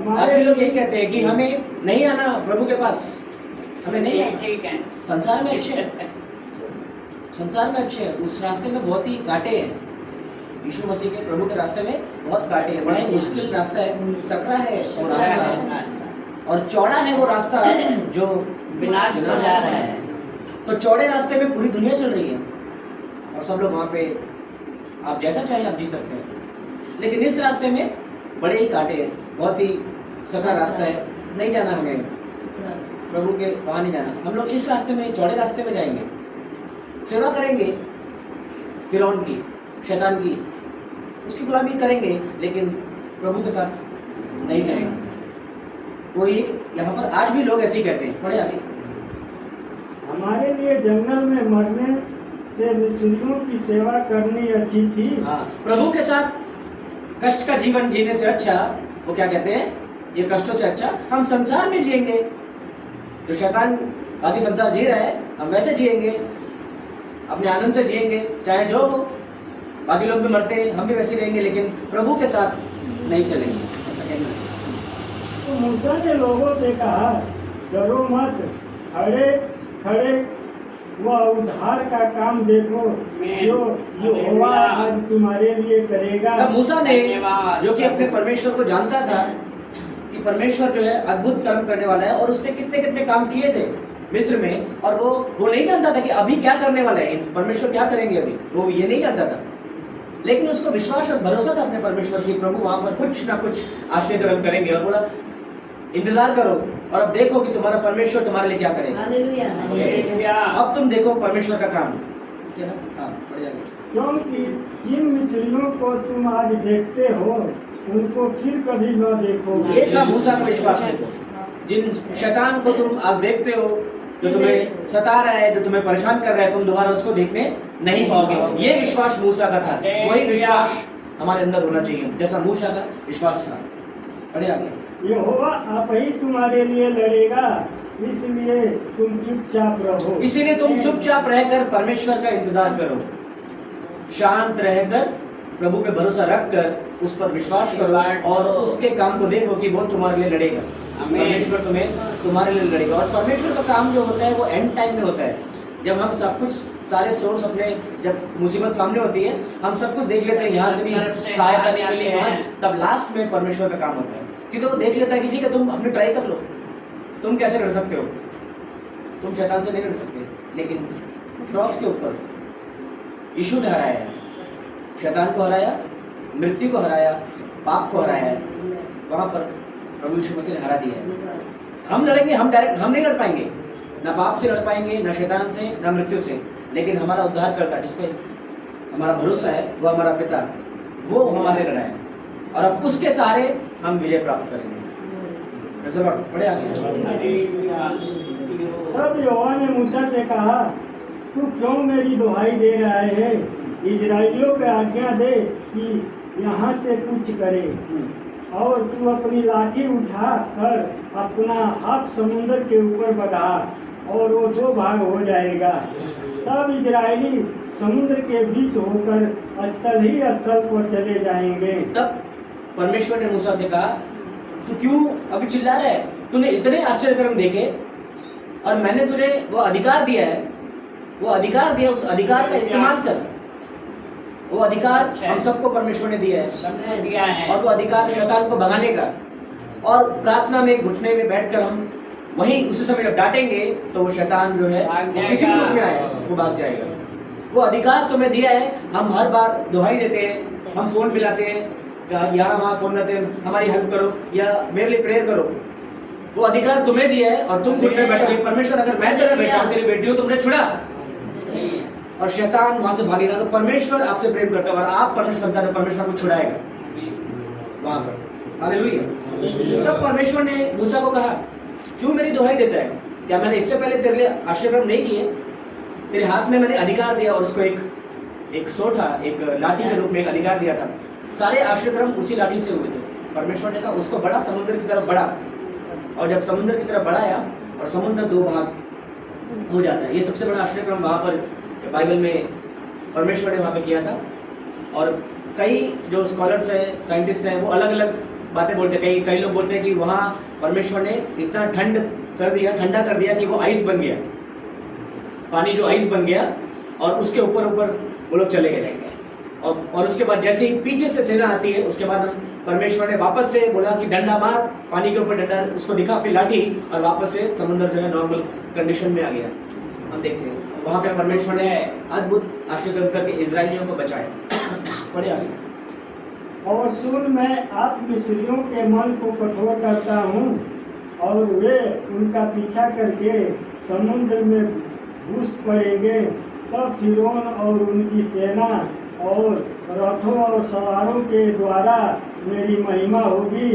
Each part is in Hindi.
आज भी लोग यही कहते हैं कि हमें नहीं आना प्रभु के पास, हमें नहीं आना, ठीक है। संसार में अच्छे हैं, संसार में अच्छे हैं, उस रास्ते में बहुत ही कांटे हैं। यीशु मसीह के प्रभु के रास्ते में बहुत कांटे हैं, बड़ा ही मुश्किल रास्ता है, सकरा है वो रास्ता और चौड़ा है वो रास्ता जो विनाश को जा रहा है। तो चौड़े रास्ते में पूरी दुनिया चल रही है और सब लोग वहाँ पे आप जैसा चाहे आप जी सकते हैं, लेकिन इस रास्ते में बड़े ही कांटे हैं, बहुत ही सकरा रास्ता है, नहीं जाना हमें प्रभु के वहाँ नहीं जाना। हम लोग इस रास्ते में, चौड़े रास्ते में जाएंगे, सेवा करेंगे फिरौन की, शैतान की, उसकी गुलामी करेंगे, लेकिन प्रभु के साथ नहीं चलेंगे। वो एक यहाँ पर आज भी लोग ऐसे ही कहते हैं। पढ़े आगे। हमारे लिए जंगल में मरने से मिस्रियों की सेवा करनी अच्छी थी। हाँ, प्रभु के साथ कष्ट का जीवन जीने से अच्छा, वो क्या कहते हैं, ये कष्टों से अच्छा हम संसार में जिएंगे। जो शैतान बाकी संसार जी रहा है, हम वैसे जिएंगे, अपने आनंद से जिएंगे, चाहे जो हो। बाकी लोग भी मरते हैं, हम भी वैसे रहेंगे, लेकिन प्रभु के साथ नहीं चलेंगे, ऐसा कहना है। तो मूसा ने लोगों से कहा, डरो मत, खड़े खड़े वह उद्धार का काम देखो जो यहोवा आज तुम्हारे लिए करेगा। तब मूसा ने, जो कि अपने परमेश्वर को जानता था कि परमेश्वर जो है अद्भुत कर्म करने वाला है, और उसने कितने कितने काम किए थे मिस्र में, और वो नहीं जानता था कि अभी क्या करने वाला है, परमेश्वर क्या करेंगे अभी, वो ये नहीं जानता था, लेकिन उसको विश्वास और भरोसा था अपने परमेश्वर की, प्रभु वहां पर कुछ ना कुछ आश्चर्य कर्म करेंगे। और बोला इंतजार करो और अब देखो कि तुम्हारा परमेश्वर तुम्हारे लिए क्या करेगा। हालेलुया। अब तुम देखो परमेश्वर का काम। हाँ, बढ़िया। क्योंकि जिन मिस्रियों को तुम आज देखते हो उनको फिर कभी न देखोगे। ये था मूसा का विश्वास। देखो, जिन शैतान को तुम आज देखते हो, जो तुम्हें सता रहा है, जो तुम्हें परेशान कर रहा है, तुम दोबारा उसको देखने नहीं पाओगे। ये विश्वास मूसा का था, वही विश्वास हमारे अंदर होना चाहिए जैसा मूसा का विश्वास था। बढ़िया आगे। यहोवा आप ही तुम्हारे लिए लड़ेगा, इसलिए तुम चुपचाप रहो। इसीलिए तुम चुपचाप रहकर परमेश्वर का इंतजार करो, शांत रहकर प्रभु पे भरोसा रखकर उस पर विश्वास करो और उसके काम को देखो कि वो तुम्हारे लिए लड़ेगा। परमेश्वर तुम्हारे लिए लड़ेगा। और परमेश्वर का काम जो होता है वो एंड टाइम में होता है, जब हम सब कुछ, सारे सोर्स अपने, जब मुसीबत सामने होती है, हम सब कुछ देख लेते हैं, यहाँ से भी सहायता नहीं मिली है, तब लास्ट में परमेश्वर का काम होता है, क्योंकि वो देख लेता है कि ठीक है तुम अपने ट्राई कर लो, तुम कैसे लड़ सकते हो, तुम शैतान से नहीं लड़ सकते। लेकिन क्रॉस के ऊपर यीशु ने हराया है, शैतान को हराया, मृत्यु को हराया, पाप को हराया है, वहाँ पर प्रभु यीशु मसीह ने हरा दिया है। हम लड़ेंगे, हम डायरेक्ट हम नहीं लड़ पाएंगे, ना पाप से लड़ पाएंगे, ना शैतान से, ना मृत्यु से, लेकिन हमारा उद्धार करता जिस पे हमारा भरोसा है, वो हमारा पिता, वो हमारे लड़ाए और अब उसके सहारे हम विजय प्राप्त करेंगे। पढ़े आगे। तब यहोवा ने मूसा से कहा, तू क्यों मेरी दुहाई दे रहा है? इजराइलियों को आज्ञा दे कि यहाँ से कुछ करे, और तू अपनी लाठी उठा कर अपना हाथ समुद्र के ऊपर बढ़ा और वो 2 भाग हो जाएगा। तब इजरायली समुद्र के बीच होकर स्थल ही स्थल पर चले जाएंगे। तब परमेश्वर ने मूसा से कहा, तू क्यों अभी चिल्ला रहा है? तूने इतने आश्चर्य कर्म देखे और मैंने तुझे वो अधिकार दिया है, वो अधिकार दिया, उस अधिकार का इस्तेमाल कर। वो अधिकार हम सबको परमेश्वर ने दिया है, और वो अधिकार शैतान को भगाने का। और प्रार्थना में घुटने में बैठकर हम वहीं उसी समय जब डांटेंगे तो वो शैतान जो है वो किसी भी रूप में आए वो भाग जाएगा। वो अधिकार तुम्हें दिया है। हम हर बार दुहाई देते हैं, हम फोन मिलाते हैं, यहाँ वहाँ फोन करते हैं, हमारी हेल्प करो या मेरे लिए प्रेयर करो। वो अधिकार तुम्हें दिया है और तुम घुटने बैठोगे, परमेश्वर अगर मैं तेरा बेटा हूँ, तेरी बेटी हूँ, तुमने छुड़ा, और शैतान वहां से भागेगा। तो परमेश्वर आपसे प्रेम करता है और आप परमेश्वर संतान, परमेश्वर को छुड़ाएगा वहां पर। हालेलुया। तब परमेश्वर ने मूसा को कहा, क्यों मेरी दुहाई देता है? क्या मैंने इससे पहले तेरे लिए आश्चर्य कर्म नहीं किए? तेरे हाथ में मैंने अधिकार दिया और उसको एक सोटा, एक लाठी के रूप में एक अधिकार दिया था। सारे आश्चर्य कर्म उसी लाठी से हुए थे। परमेश्वर ने कहा उसको बढ़ा, समुद्र की तरफ बढ़ा, और जब समुद्र की तरफ बढ़ाया और समुद्र 2 भाग हो जाता है। ये सबसे बड़ा आश्चर्य कर्म वहाँ पर बाइबल में परमेश्वर ने वहाँ पे किया था। और कई जो स्कॉलर्स हैं, साइंटिस्ट हैं, वो अलग अलग बातें बोलते हैं। कई लोग बोलते हैं कि वहाँ परमेश्वर ने इतना ठंडा कर दिया कि वो आइस बन गया, पानी जो आइस बन गया, और उसके ऊपर वो लोग चले गए। और उसके बाद जैसे ही पीछे से सेना आती है, उसके बाद हम परमेश्वर ने वापस से बोला कि डंडा मार, पानी के ऊपर डंडा उसको दिखा अपनी लाठी, और वापस से समुद्र जो है नॉर्मल कंडीशन में आ गया। हम देखते हैं वहाँ पे परमेश्वर ने अद्भुत आश्चर्य करके इजराइलियों को बचाया। पढ़े आगे। और सुन, मैं आप मिस्रियों के मन को कठोर करता हूँ, और वे उनका पीछा करके समुद्र में घुस पड़ेंगे। तब फिरौन और उनकी सेना और रथों और सवारों के द्वारा मेरी महिमा होगी।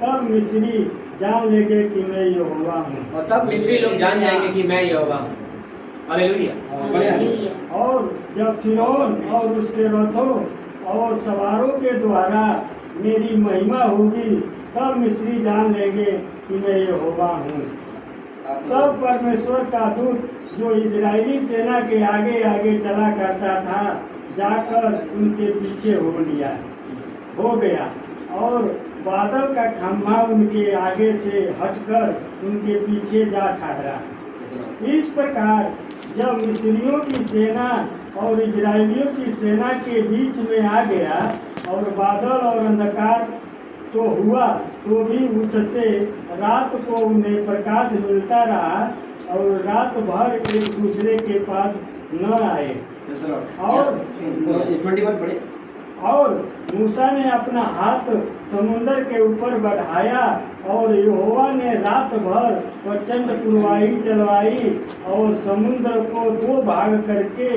तब मिस्री जान लेंगे कि मैं यहोवा हूँ। और तब मिस्री लोग जान जाएंगे कि मैं यहोवा हूँ। हालेलुया। पढ़े आगे। और जब फिरौन और उसके रथों और सवारों के द्वारा मेरी महिमा होगी, तब मिस्री जान लेंगे कि मैं यहोवा हूँ। तब परमेश्वर का दूत जो इजरायली सेना के आगे आगे चला करता था, जाकर उनके पीछे हो गया, और बादल का खंभा उनके आगे से हटकर उनके पीछे जा ठहरा। इस प्रकार जब मिस्रियों की सेना और इजरायलियों की सेना के बीच में आ गया, और बादल और अंधकार तो हुआ, तो भी उससे रात को उन्हें प्रकाश मिलता रहा, और रात भर एक दूसरे के पास न आए। और 21 पढ़े। और मूसा ने अपना हाथ समुद्र के ऊपर बढ़ाया, और यहोवा ने रात भर प्रचंड पुरवाई चलवाई, और समुद्र को 2 भाग करके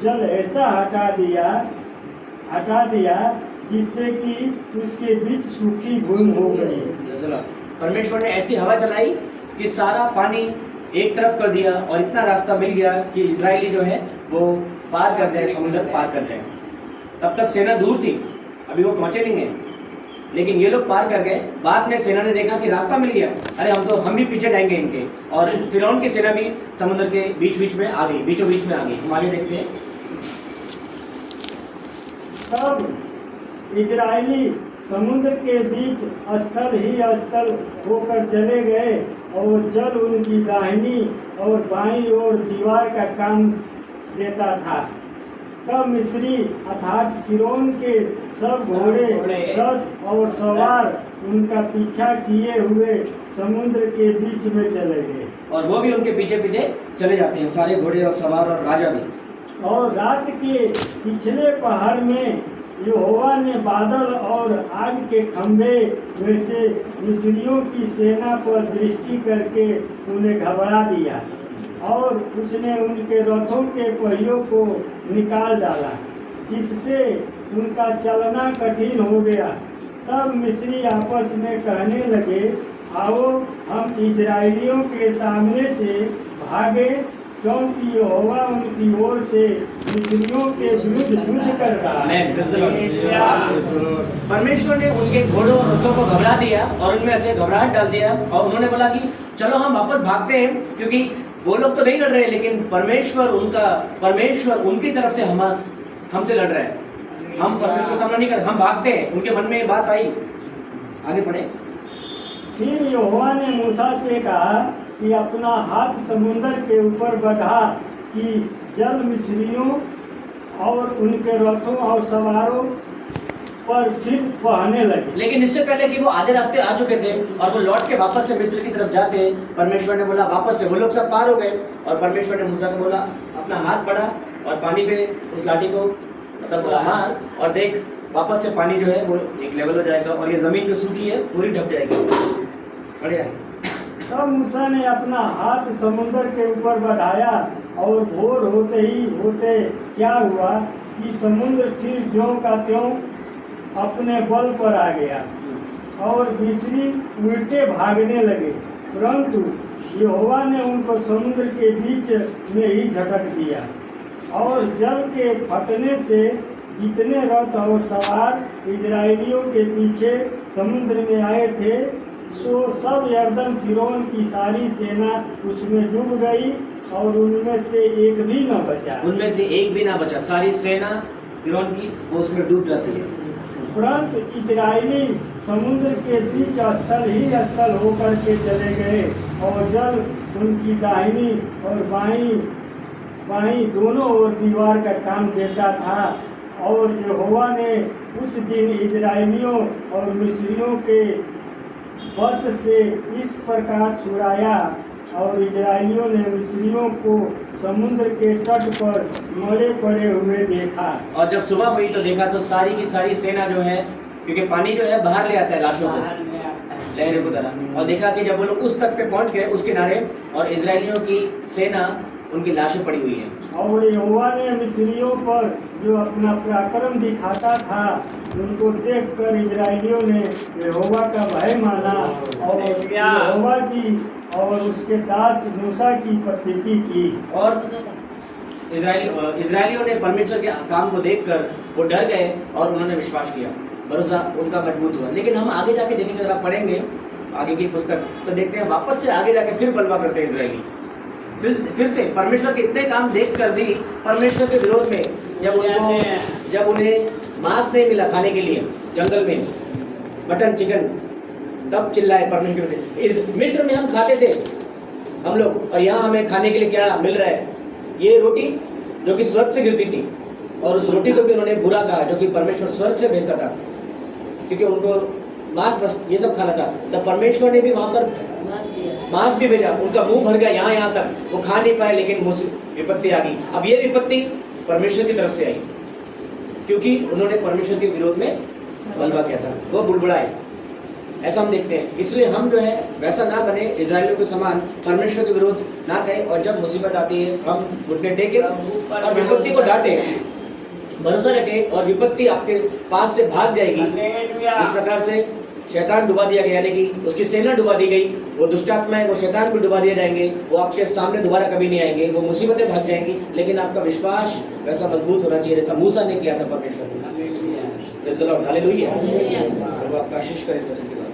जल ऐसा हटा दिया जिससे कि उसके बीच सूखी भूमि हो गई। परमेश्वर ने ऐसी हवा चलाई कि सारा पानी एक तरफ कर दिया, और इतना रास्ता मिल गया कि इजरायली जो है वो पार कर जाए, समुद्र पार कर जाए। तब तक सेना दूर थी, अभी वो पहुंचे नहीं है, लेकिन ये लोग पार कर गए। बाद में सेना ने देखा कि रास्ता मिल गया, अरे हम भी पीछे जाएंगे इनके, और फिरौन की सेना भी समुद्र के बीच में आ गई, बीचों बीच में आ गई। हम आगे देखते हैं। तब इजरायली समुद्र के बीच स्थल ही स्थल होकर चले गए, और जल उनकी दाहिनी और बाईं ओर दीवार का काम देता था। तब मिस्री अर्थात फिरौन के सब घोड़े, रथ और सवार उनका पीछा किए हुए समुद्र के बीच में चले गए, और वो भी उनके पीछे पीछे चले जाते हैं, सारे घोड़े और सवार और राजा भी। और रात के पिछले पहर में यहोवा ने बादल और आग के खंभे में से मिस्रियों की सेना पर दृष्टि करके उन्हें घबरा दिया, और उसने उनके रथों के पहियों को निकाल डाला, जिससे उनका चलना कठिन हो गया। तब मिस्री आपस में कहने लगे, आओ हम इजरायलियों के सामने से भागे, क्योंकि यहोवा उनकी ओर से मिस्रियों के विरुद्ध युद्ध कर रहा है। परमेश्वर ने उनके घोड़ों और रथों को घबरा दिया, और उनमें ऐसे घबराहट डाल दिया, और उन्होंने बोला कि चलो हम वापस भागते हैं, क्योंकि वो लोग तो नहीं लड़ रहे, लेकिन परमेश्वर उनकी तरफ से हमसे लड़ रहा है। हम परमेश्वर का सामना नहीं कर, हम भागते हैं। उनके मन में ये बात आई। आगे पढ़े। फिर यहोवा ने मूसा से कहा कि अपना हाथ समुद्र के ऊपर बढ़ा, कि जल मिस्रियों और उनके रथों और सवारों पर फिर बहने लगे। लेकिन इससे पहले कि वो आधे रास्ते आ चुके थे और वो लौट के वापस से मिस्र की तरफ जाते, परमेश्वर ने बोला वापस से, वो लोग सब पार हो गए, और परमेश्वर ने मूसा को बोला अपना हाथ बढ़ा और पानी पे उस लाठी को मतलब मार, और देख वापस से पानी जो है वो एक लेवल हो जाएगा, और ये जमीन जो सूखी है पूरी ढक जाएगी। बढ़िया। तब मूसा ने अपना हाथ समुद्र के ऊपर बढ़ाया, और भोर होते क्या हुआ कि समुद्र फिर ज्यों का त्यों अपने बल पर आ गया, और मिस्री उल्टे भागने लगे, परंतु यहोवा ने उनको समुद्र के बीच में ही झटक दिया, और जल के फटने से जितने रथ और सवार इजरायलियों के पीछे समुद्र में आए थे, सो सब यरदन फिरौन की सारी सेना उसमें डूब गई, और उनमें से एक भी न बचा। उनमें से एक भी ना बचा, सारी सेना फिरौन की वो उसमें डूब जाती है। परंतु इजरायली समुद्र के बीच स्थल ही स्थल होकर के चले गए और जल उनकी दाहिनी और बाईं दोनों ओर दीवार का काम देता था। और यहोवा ने उस दिन इजरायलियों और मिस्रियों के बस से इस प्रकार छुड़ाया, और इजरायलियों ने मिस्रियों को समुद्र के तट पर मरे पड़े हुए देखा। और जब सुबह हुई तो देखा तो सारी की सारी सेना जो है, क्योंकि पानी जो है बाहर ले आता है लाशों को, बाहर में आता है। लहरों को तरह, और देखा कि जब वो लोग उस तट पे पहुंच गए उस किनारे, और इजरायलियों की सेना उनकी लाशें पड़ी हुई है। और यहोवा ने मिस्रियों पर जो अपना पराक्रम दिखाता था, उनको देखकर इजरायलियों ने यहोवा का भय माना और यहोवा की और उसके दास मूसा की प्रतीति की। और इजरायलियों ने परमेश्वर के काम को देखकर वो डर गए और उन्होंने विश्वास किया, भरोसा उनका मजबूत हुआ। लेकिन हम आगे जाके देखेंगे, अगर आप पढ़ेंगे आगे की पुस्तक तो देखते हैं वापस से आगे जाके फिर बलवा करते हैं इजरायली, फिर से परमेश्वर के इतने काम देखकर भी परमेश्वर के विरोध में, जब उन्हें मांस नहीं मिला खाने के लिए जंगल में, मटन चिकन, तब चिल्लाए परमेश्वर के विरोध। इस मिस्र में हम खाते थे हम लोग, और यहाँ हमें खाने के लिए क्या मिल रहा है? ये रोटी जो कि स्वर्ग से गिरती थी, और उस रोटी को भी उन्होंने बुरा कहा जो कि परमेश्वर स्वर्ग से भेजता था, क्योंकि उनको मांस ये सब खाना था। तब परमेश्वर ने भी वहाँ पर मांस भी भेजा, उनका मुंह भर गया यहाँ तक, वो खा नहीं पाए, लेकिन विपत्ति आ गई। अब ये विपत्ति परमेश्वर की तरफ से आई, क्योंकि उन्होंने परमेश्वर के विरोध में बलवा किया था, वो बुड़बुड़ाए। ऐसा हम देखते हैं, इसलिए हम जो है वैसा ना बने, इजरायलियों के समान परमेश्वर के विरोध ना करें, और जब मुसीबत आती है हम घुटने टेके और विपत्ति को डांटे, भरोसा रखें, और विपत्ति आपके पास से भाग जाएगी। इस प्रकार से शैतान डुबा दिया गया, यानी कि उसकी सेना डुबा दी गई, वो दुष्टात्मा है, वो शैतान भी डुबा दिए जाएंगे, वो आपके सामने दोबारा कभी नहीं आएंगे, वो मुसीबतें भाग जाएंगी। लेकिन आपका विश्वास वैसा मजबूत होना चाहिए जैसा मूसा ने किया था परमेश्वर ने। हालेलुया, प्रभु आपका आशीष करे इस वचन के द्वारा।